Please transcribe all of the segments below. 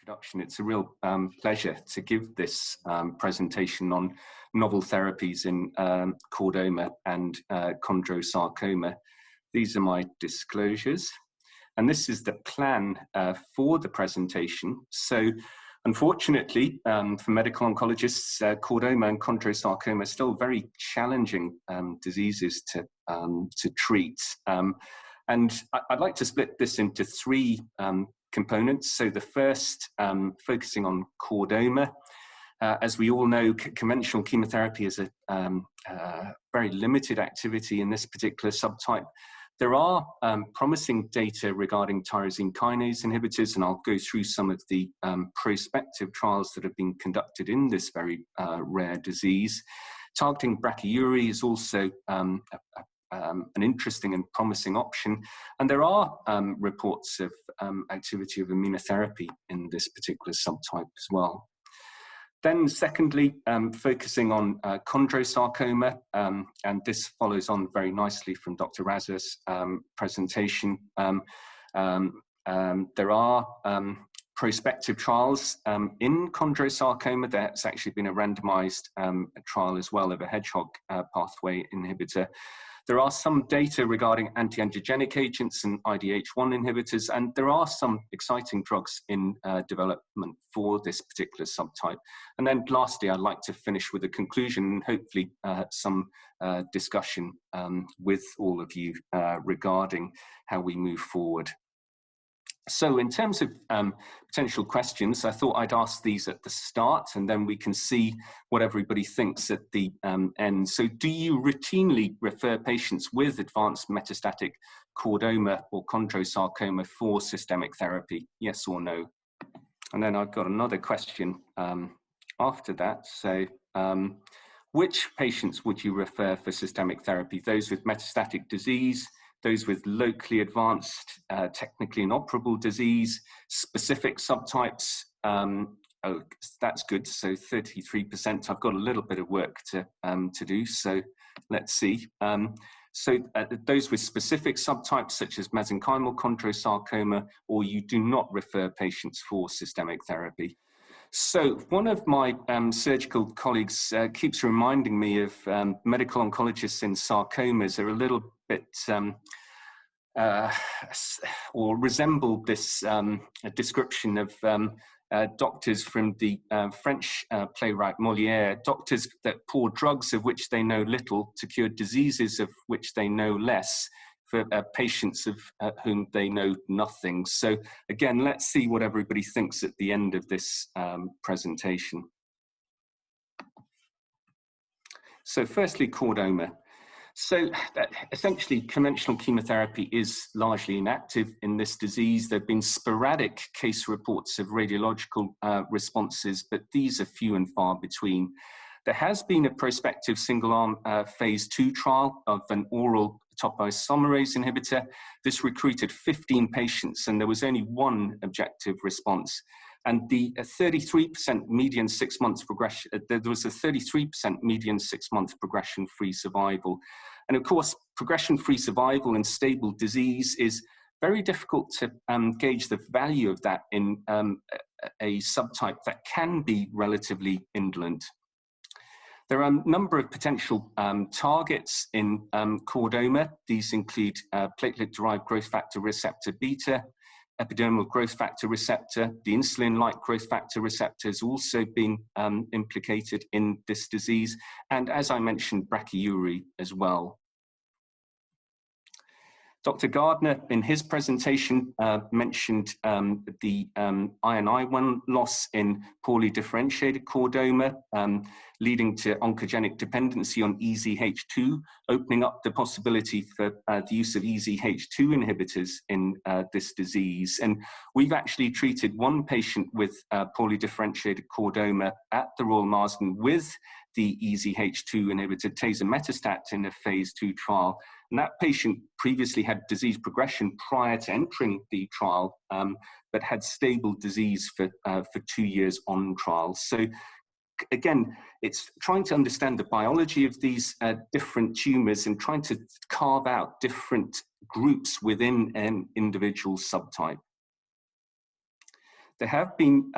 introduction. It's a real pleasure to give this presentation on novel therapies in chordoma and chondrosarcoma. These are my disclosures. And this is the plan for the presentation. So unfortunately, for medical oncologists, chordoma and chondrosarcoma are still very challenging diseases to treat. And I'd like to split this into three components. So the first, focusing on chordoma. As we all know, conventional chemotherapy is a very limited activity in this particular subtype. There are promising data regarding tyrosine kinase inhibitors, and I'll go through some of the prospective trials that have been conducted in this very rare disease. Targeting brachyury is also an interesting and promising option, and there are reports of activity of immunotherapy in this particular subtype as well. Then secondly, focusing on chondrosarcoma, and this follows on very nicely from Dr. Razza's presentation. There are prospective trials in chondrosarcoma. There's actually been a randomized trial as well of a hedgehog pathway inhibitor. There are some data regarding antiangiogenic agents and IDH1 inhibitors, and there are some exciting drugs in development for this particular subtype. And then lastly, I'd like to finish with a conclusion and hopefully some discussion with all of you regarding how we move forward. So in terms of potential questions, I thought I'd ask these at the start, and then we can see what everybody thinks at the end. So do you routinely refer patients with advanced metastatic chordoma or chondrosarcoma for systemic therapy? Yes or no? And then I've got another question after that. So which patients would you refer for systemic therapy? Those with metastatic disease, those with locally advanced, technically inoperable disease, specific subtypes? Oh, that's good. So 33%. I've got a little bit of work to do. So let's see. Those with specific subtypes such as mesenchymal chondrosarcoma, or you do not refer patients for systemic therapy. So one of my surgical colleagues keeps reminding me of medical oncologists in sarcomas are a little bit or resemble this description of doctors from the French playwright Molière, doctors that pour drugs of which they know little to cure diseases of which they know less for patients of whom they know nothing. So again, let's see what everybody thinks at the end of this presentation. So firstly, chordoma. So essentially, conventional chemotherapy is largely inactive in this disease. There have been sporadic case reports of radiological responses, but these are few and far between. There has been a prospective single-arm phase 2 trial of an oral topoisomerase inhibitor. This recruited 15 patients, and there was only one objective response. And the 33% median 6 months progression, there was a 33% median 6 month progression-free survival. And of course, progression-free survival in stable disease is very difficult to gauge the value of that in a subtype that can be relatively indolent. There are a number of potential targets in chordoma. These include platelet-derived growth factor receptor beta, epidermal growth factor receptor. The insulin-like growth factor receptor has also been implicated in this disease, and as I mentioned, brachyury as well. Dr. Gardner, in his presentation, mentioned the iron I1 loss in poorly differentiated chordoma, leading to oncogenic dependency on EZH2, opening up the possibility for the use of EZH2 inhibitors in this disease. And we've actually treated one patient with poorly differentiated chordoma at the Royal Marsden with the EZH2 inhibitor tazemetostat in a phase 2 trial. And that patient previously had disease progression prior to entering the trial, but had stable disease for 2 years on trial. So again, it's trying to understand the biology of these different tumors and trying to carve out different groups within an individual subtype. There have been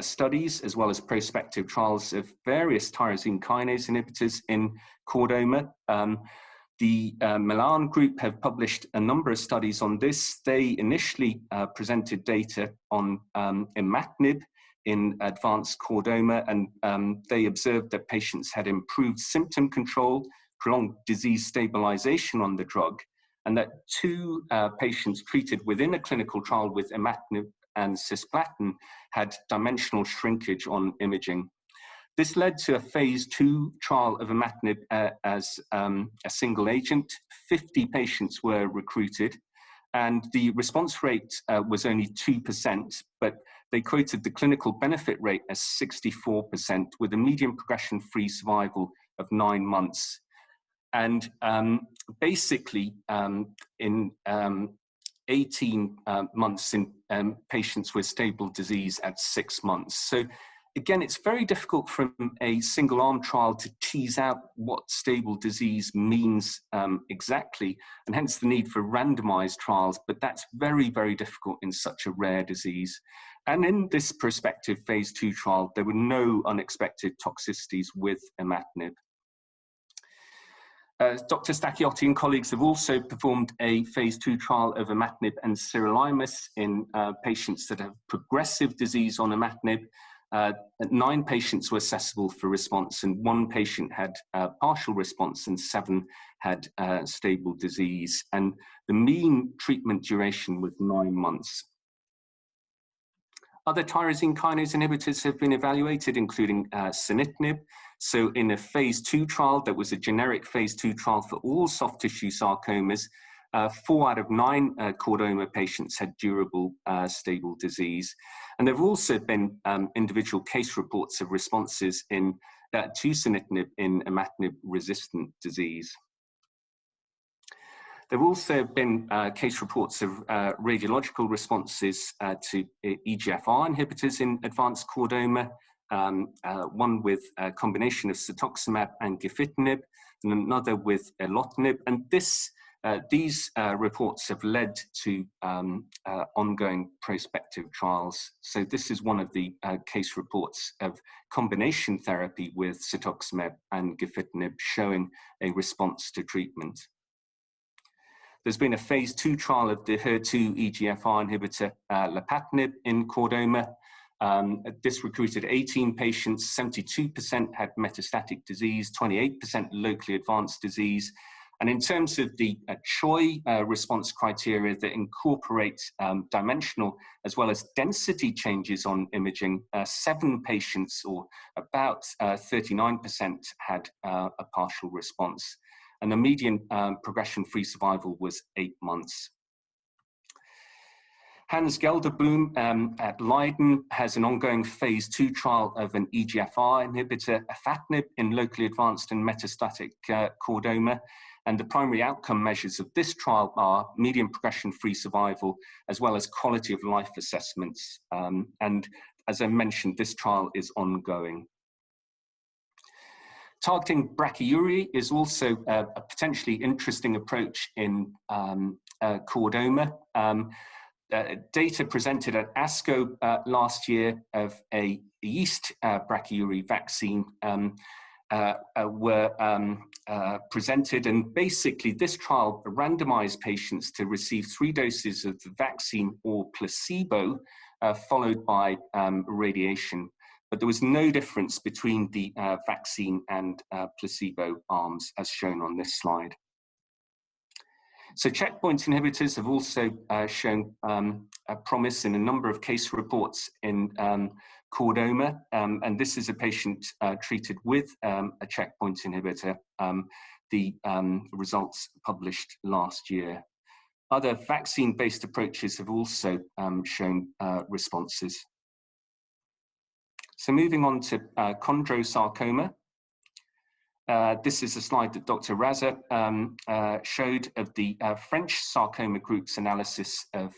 studies as well as prospective trials of various tyrosine kinase inhibitors in chordoma. The Milan group have published a number of studies on this. They initially presented data on imatinib in advanced chordoma, and they observed that patients had improved symptom control, prolonged disease stabilization on the drug, and that 2 patients treated within a clinical trial with imatinib and cisplatin had dimensional shrinkage on imaging. This led to a phase 2 trial of imatinib as a single agent. 50 patients were recruited, and the response rate was only 2%, but they quoted the clinical benefit rate as 64%, with a median progression-free survival of 9 months. And basically, in 18 months in patients with stable disease at 6 months. So again, it's very difficult from a single arm trial to tease out what stable disease means exactly, and hence the need for randomized trials, but that's very, very difficult in such a rare disease. And in this prospective phase 2 trial, there were no unexpected toxicities with imatinib. Dr. Stacchiotti and colleagues have also performed a phase 2 trial of imatinib and sirolimus in patients that have progressive disease on imatinib. 9 patients were assessable for response, and 1 patient had partial response, and 7 had stable disease. And the mean treatment duration was 9 months. Other tyrosine kinase inhibitors have been evaluated, including sunitinib. So in a phase 2 trial, that was a generic phase 2 trial for all soft tissue sarcomas, 4 out of 9 chordoma patients had durable stable disease. And there have also been individual case reports of responses to sunitinib in imatinib-resistant disease. There have also been case reports of radiological responses to EGFR inhibitors in advanced chordoma, one with a combination of cetuximab and gefitinib, and another with erlotinib. And these reports have led to ongoing prospective trials. So this is one of the case reports of combination therapy with cetuximab and gefitinib showing a response to treatment. There's been a phase 2 trial of the HER2 EGFR inhibitor lapatinib in chordoma. This recruited 18 patients, 72% had metastatic disease, 28% locally advanced disease. And in terms of the CHOI response criteria that incorporate dimensional as well as density changes on imaging, 7 patients, or about 39%, had a partial response. And the median progression-free survival was 8 months. Hans Gelderboom at Leiden has an ongoing phase 2 trial of an EGFR inhibitor, afatinib, in locally advanced and metastatic chordoma. And the primary outcome measures of this trial are median progression-free survival, as well as quality of life assessments. And as I mentioned, this trial is ongoing. Targeting brachyury is also a potentially interesting approach in chordoma. Data presented at ASCO last year of a yeast brachyury vaccine were presented, and basically this trial randomized patients to receive 3 doses of the vaccine or placebo, followed by radiation. But there was no difference between the vaccine and placebo arms, as shown on this slide. So checkpoint inhibitors have also shown a promise in a number of case reports in chordoma, and this is a patient treated with a checkpoint inhibitor, the results published last year. Other vaccine-based approaches have also shown responses. So moving on to chondrosarcoma. This is a slide that Dr. Raza showed of the French sarcoma group's analysis of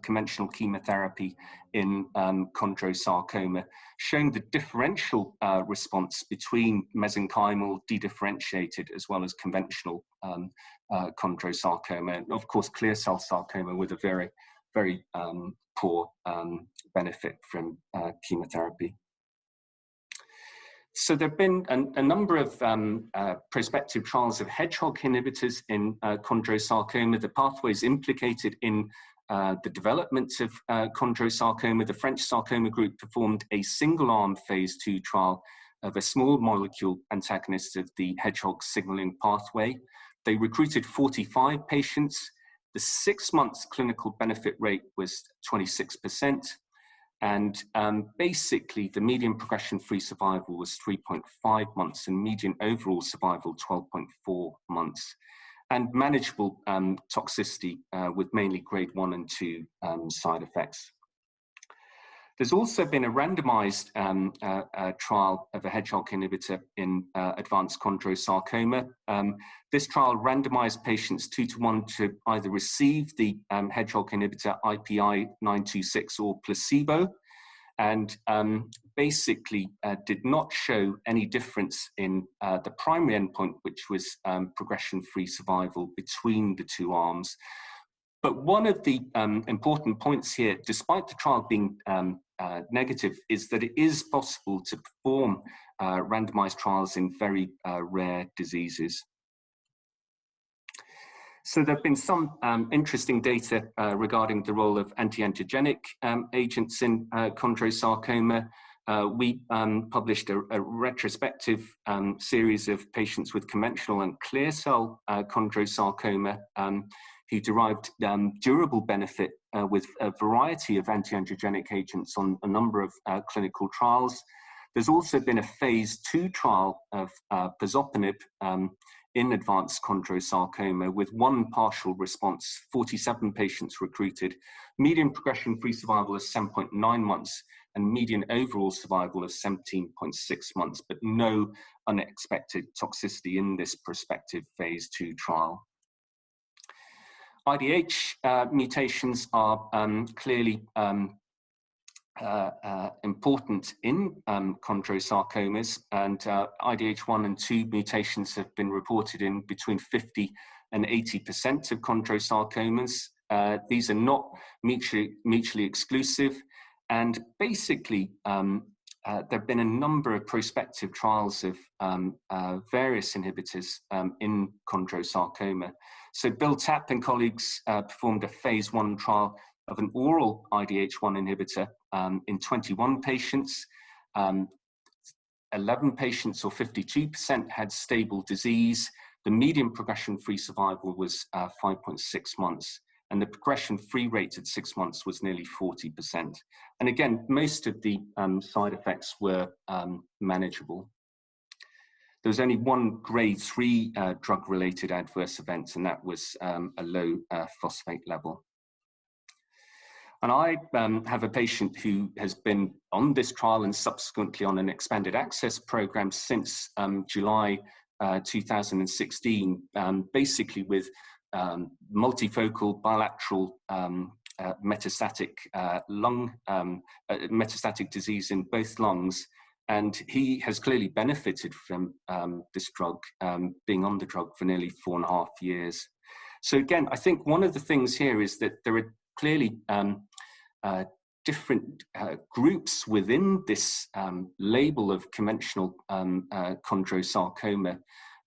conventional chemotherapy in chondrosarcoma, showing the differential response between mesenchymal, dedifferentiated, as well as conventional chondrosarcoma, and of course clear cell sarcoma with a very, very poor benefit from chemotherapy. So there have been a number of prospective trials of hedgehog inhibitors in chondrosarcoma. The pathways implicated in the development of chondrosarcoma. The French sarcoma group performed a single-arm phase 2 trial of a small molecule antagonist of the hedgehog signaling pathway. They recruited 45 patients. The 6-month clinical benefit rate was 26%. And basically, the median progression-free survival was 3.5 months and median overall survival 12.4 months. And manageable toxicity with mainly grade 1 and 2 side effects. There's also been a randomized trial of a hedgehog inhibitor in advanced chondrosarcoma. This trial randomized patients 2-to-1 to either receive the hedgehog inhibitor IPI-926 or placebo, and basically did not show any difference in the primary endpoint, which was progression-free survival between the two arms. But one of the important points here, despite the trial being negative, is that it is possible to perform randomized trials in very rare diseases. So there have been some interesting data regarding the role of antiangiogenic agents in chondrosarcoma. We published a retrospective series of patients with conventional and clear cell chondrosarcoma who derived durable benefit with a variety of antiangiogenic agents on a number of clinical trials. There's also been a phase 2 trial of pazopanib in advanced chondrosarcoma with 1 partial response, 47 patients recruited, median progression-free survival of 7.9 months, and median overall survival of 17.6 months, but no unexpected toxicity in this prospective phase 2 trial. IDH mutations are clearly important in chondrosarcomas, and IDH1 and 2 mutations have been reported in between 50 and 80% of chondrosarcomas. These are not mutually exclusive, and basically there have been a number of prospective trials of various inhibitors in chondrosarcoma. So Bill Tapp and colleagues performed a phase 1 trial of an oral IDH1 inhibitor in 21 patients. 11 patients, or 52%, had stable disease. The median progression-free survival was 5.6 months, and the progression-free rate at 6 months was nearly 40%. And again, most of the side effects were manageable. There was only 1 grade 3 drug-related adverse event, and that was a low phosphate level. And I have a patient who has been on this trial and subsequently on an expanded access program since July 2016, basically with multifocal bilateral metastatic metastatic disease in both lungs. And he has clearly benefited from this drug, being on the drug for nearly 4.5 years. So again, I think one of the things here is that there are clearly different groups within this label of conventional chondrosarcoma.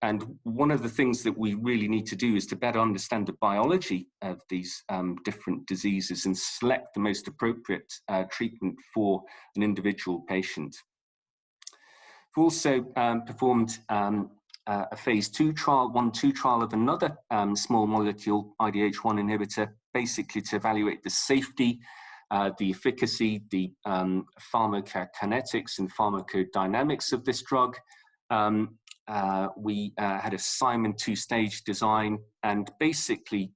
And one of the things that we really need to do is to better understand the biology of these different diseases and select the most appropriate treatment for an individual patient. We've also performed a phase 2 trial, 1/2 trial of another small molecule IDH1 inhibitor, basically to evaluate the safety, the efficacy, the pharmacokinetics and pharmacodynamics of this drug. We had a Simon 2-stage design, and basically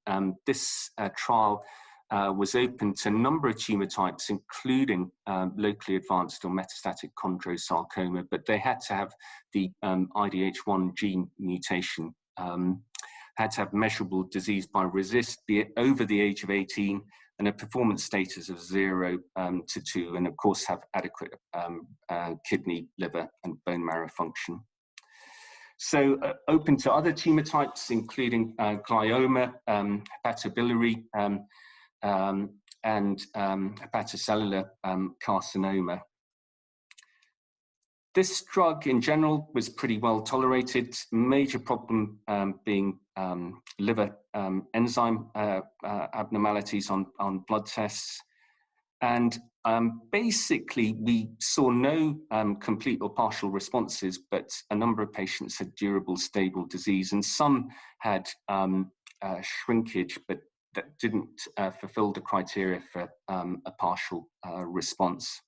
this trial was open to a number of tumor types, including locally advanced or metastatic chondrosarcoma, but they had to have the IDH1 gene mutation, had to have measurable disease by RECIST, be it over the age of 18, and a performance status of 0 to 2, and of course have adequate kidney, liver, and bone marrow function. So open to other tumor types, including glioma, hepatobiliary and hepatocellular carcinoma. This drug in general was pretty well tolerated, major problem being liver enzyme abnormalities on blood tests. And basically, we saw no complete or partial responses, but a number of patients had durable, stable disease, and some had shrinkage, but that didn't fulfill the criteria for a partial response.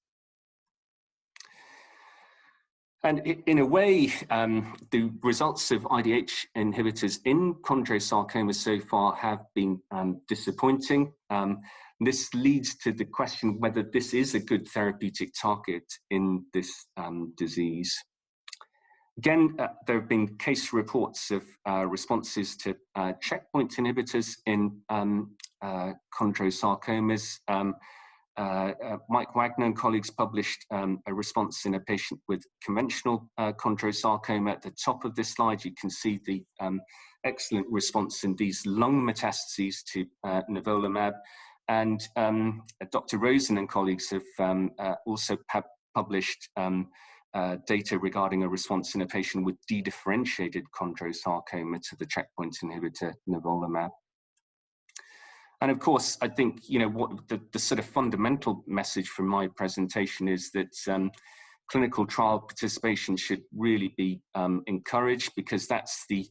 And in a way, the results of IDH inhibitors in chondrosarcoma so far have been disappointing. This leads to the question whether this is a good therapeutic target in this disease. Again, there have been case reports of responses to checkpoint inhibitors in chondrosarcomas. Mike Wagner and colleagues published a response in a patient with conventional chondrosarcoma. At the top of this slide, you can see the excellent response in these lung metastases to nivolumab. And Dr. Rosen and colleagues have also published data regarding a response in a patient with dedifferentiated chondrosarcoma to the checkpoint inhibitor nivolumab. And of course, I think, you know, what the sort of fundamental message from my presentation is that clinical trial participation should really be encouraged, because that's the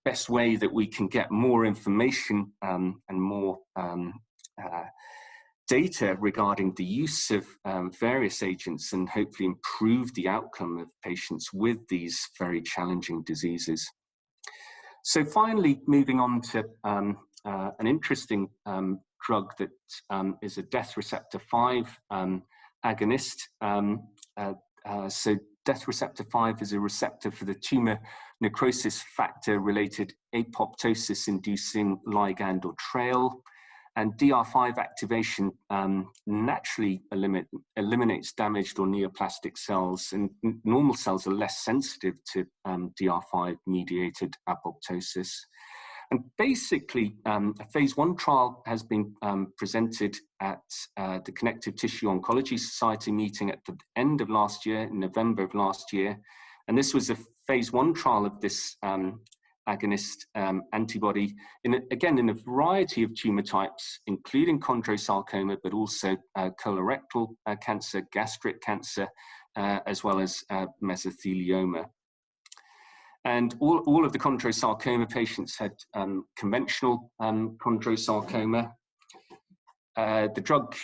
best way that we can get more information and more data regarding the use of various agents, and hopefully improve the outcome of patients with these very challenging diseases. So finally, moving on to an interesting drug that is a death receptor 5 agonist. So death receptor 5 is a receptor for the tumor necrosis factor related apoptosis inducing ligand or trail. And DR5 activation naturally eliminates damaged or neoplastic cells, and normal cells are less sensitive to DR5 mediated apoptosis. And basically, a phase 1 trial has been presented at the Connective Tissue Oncology Society meeting at the end of last year, in November of last year. And this was a phase 1 trial of this agonist antibody, again, in a variety of tumor types, including chondrosarcoma, but also colorectal cancer, gastric cancer, as well as mesothelioma. And all of the chondrosarcoma patients had conventional chondrosarcoma. The drug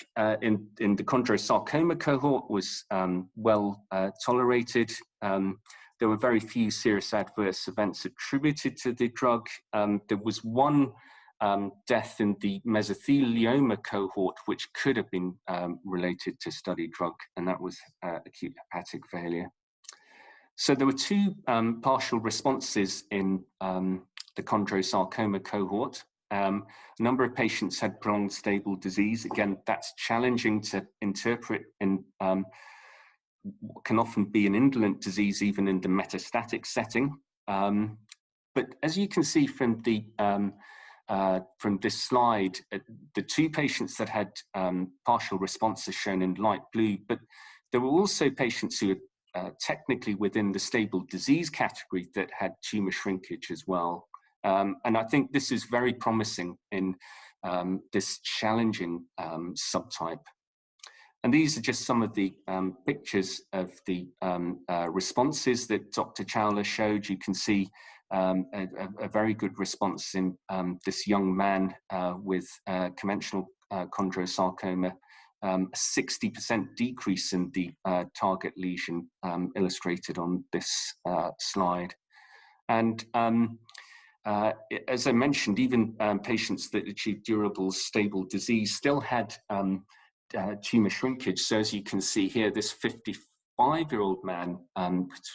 in the chondrosarcoma cohort was well tolerated. There were very few serious adverse events attributed to the drug. There was one death in the mesothelioma cohort, which could have been related to study drug, and that was acute hepatic failure. So there were two partial responses in the chondrosarcoma cohort. A number of patients had prolonged stable disease. Again, that's challenging to interpret in what can often be an indolent disease, even in the metastatic setting. But as you can see from this slide, the two patients that had partial responses shown in light blue, but there were also patients who were technically within the stable disease category that had tumor shrinkage as well. And I think this is very promising in this challenging subtype. And these are just some of the pictures of the responses that Dr. Chawla showed. You can see a very good response in this young man with conventional chondrosarcoma, a 60% decrease in the target lesion illustrated on this slide. And as I mentioned, even patients that achieved durable, stable disease still had tumor shrinkage. So as you can see here, this 55-year-old man,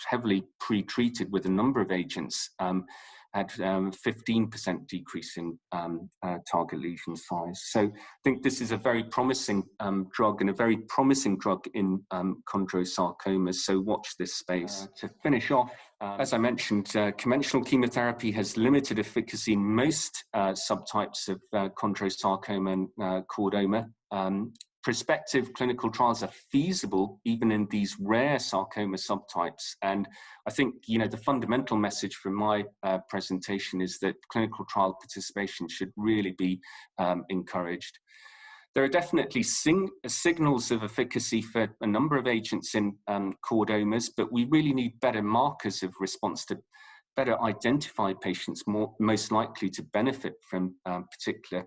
heavily pre-treated with a number of agents, had 15% decrease in target lesion size. So I think this is a very promising drug, and a very promising drug in chondrosarcomas. So watch this space. To finish off, as I mentioned, conventional chemotherapy has limited efficacy in most subtypes of chondrosarcoma and chordoma. Prospective clinical trials are feasible even in these rare sarcoma subtypes. And I think, the fundamental message from my presentation is that clinical trial participation should really be encouraged. There are definitely signals of efficacy for a number of agents in chordomas, but we really need better markers of response to better identify patients most likely to benefit from particular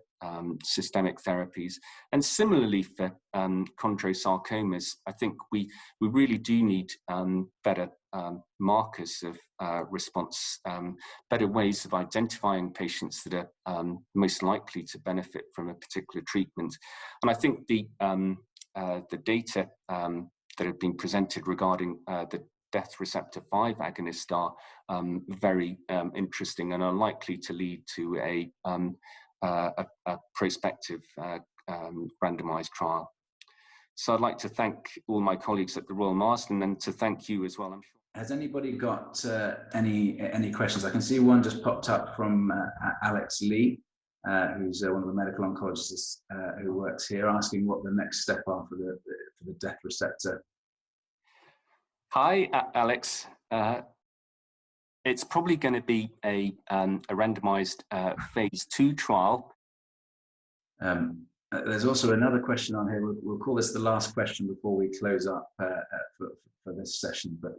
systemic therapies. And similarly for chondrosarcomas, I think we really do need better markers of response, better ways of identifying patients that are most likely to benefit from a particular treatment. And I think the data that have been presented regarding the death receptor 5 agonists are very interesting and are likely to lead to a prospective randomized trial. So I'd like to thank all my colleagues at the Royal Marsden, and to thank you as well, I'm sure. Has anybody got any questions? I can see one just popped up from Alex Lee, who's one of the medical oncologists who works here, asking what the next step are for the death receptor. Hi, Alex. It's probably going to be a randomized phase 2 trial. There's also another question on here. We'll call this the last question before we close up for this session. But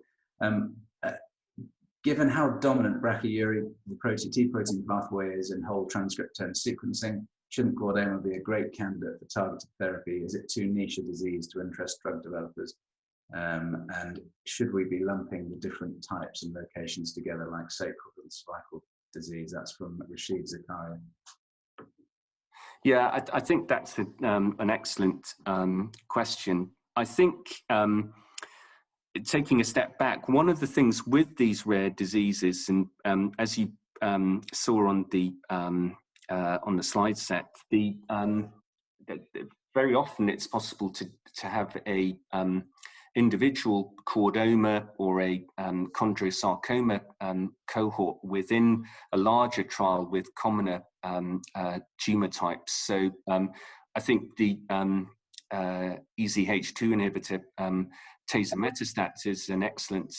given how dominant brachyury, the T-protein pathway is in whole transcriptome sequencing, shouldn't chordoma be a great candidate for targeted therapy? Is it too niche a disease to interest drug developers? And should we be lumping the different types and locations together like sacral and cervical disease? That's from Rashid Zakaria. Yeah, I think that's an excellent question. I think taking a step back, one of the things with these rare diseases, and as you saw on the slide set, very often it's possible to have a individual chordoma or a chondrosarcoma cohort within a larger trial with commoner tumor types. So I think the EZH2 inhibitor tazemetostat is an excellent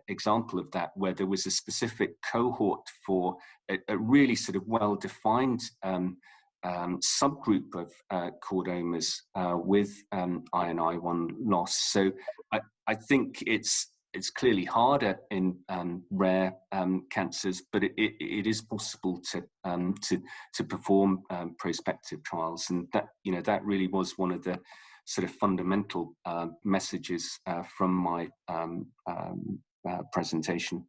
example of that, where there was a specific cohort for a really sort of well-defined subgroup of chordomas with INI1 loss. So I think it's clearly harder in rare cancers, but it is possible to perform prospective trials, and that really was one of the sort of fundamental messages from my presentation.